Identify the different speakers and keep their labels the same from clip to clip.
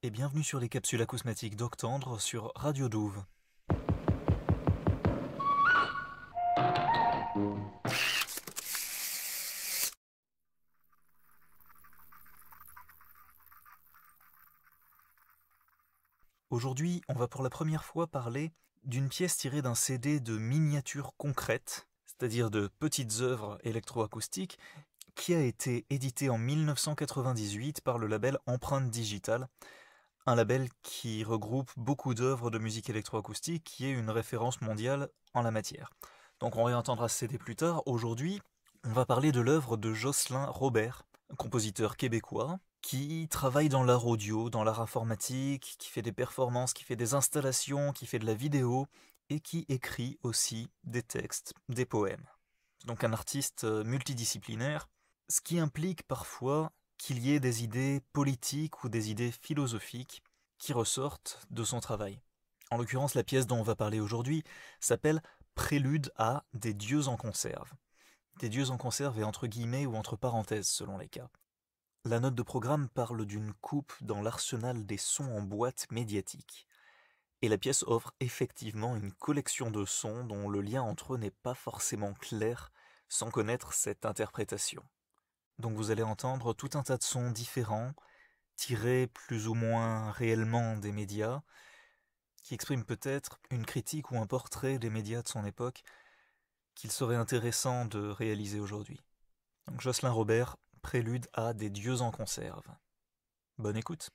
Speaker 1: et bienvenue sur les capsules acousmatiques d'Octandre sur Radio Douve. Aujourd'hui, on va pour la première fois parler d'une pièce tirée d'un CD de miniatures concrètes, c'est-à-dire de petites œuvres électroacoustiques, qui a été édité en 1998 par le label Empreinte Digitale, un label qui regroupe beaucoup d'œuvres de musique électroacoustique, qui est une référence mondiale en la matière. Donc on réentendra ce CD plus tard. Aujourd'hui, on va parler de l'œuvre de Jocelyn Robert, un compositeur québécois, qui travaille dans l'art audio, dans l'art informatique, qui fait des performances, qui fait des installations, qui fait de la vidéo, et qui écrit aussi des textes, des poèmes. Donc un artiste multidisciplinaire, ce qui implique parfois qu'il y ait des idées politiques ou des idées philosophiques qui ressortent de son travail. En l'occurrence, la pièce dont on va parler aujourd'hui s'appelle Prélude à des dieux en conserve. Des dieux en conserve et entre guillemets ou entre parenthèses selon les cas. La note de programme parle d'une coupe dans l'arsenal des sons en boîte médiatique. Et la pièce offre effectivement une collection de sons dont le lien entre eux n'est pas forcément clair sans connaître cette interprétation. Donc vous allez entendre tout un tas de sons différents, tirés plus ou moins réellement des médias, qui expriment peut-être une critique ou un portrait des médias de son époque qu'il serait intéressant de réaliser aujourd'hui. Donc Jocelyn Robert, Prélude à des dieux en conserve. Bonne écoute.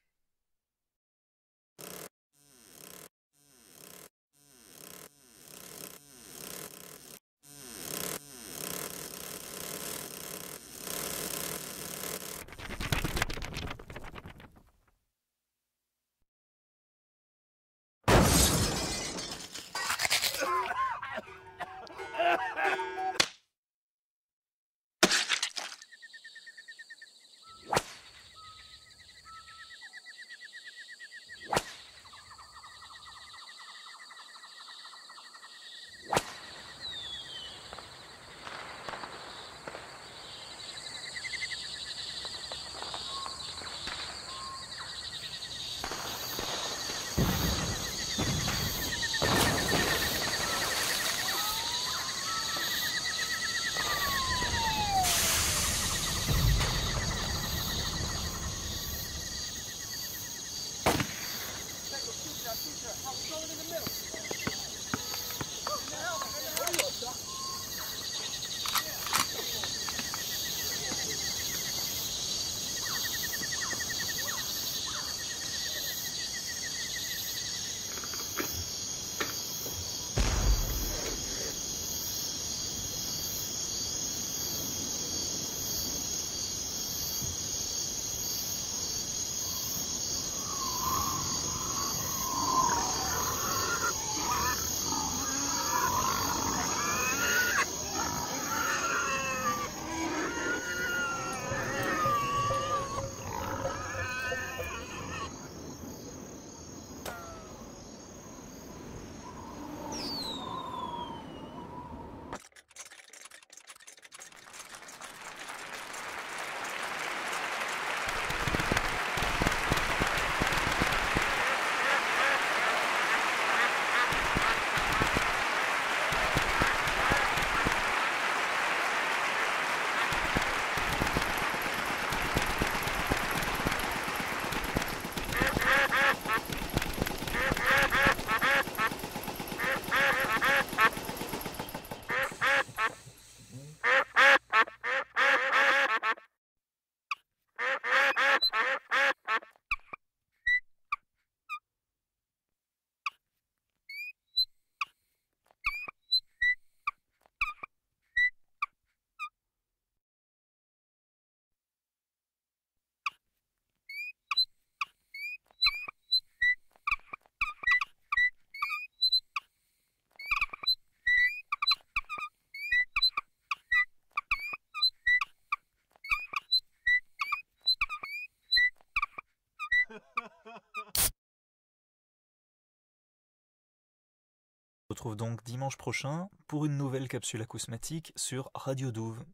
Speaker 1: On se retrouve donc dimanche prochain pour une nouvelle capsule acousmatique sur Radio Douve.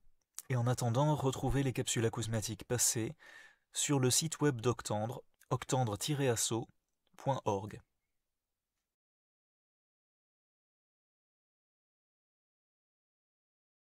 Speaker 1: Et en attendant, retrouvez les capsules acousmatiques passées sur le site web d'Octandre, octandre-assaut.org.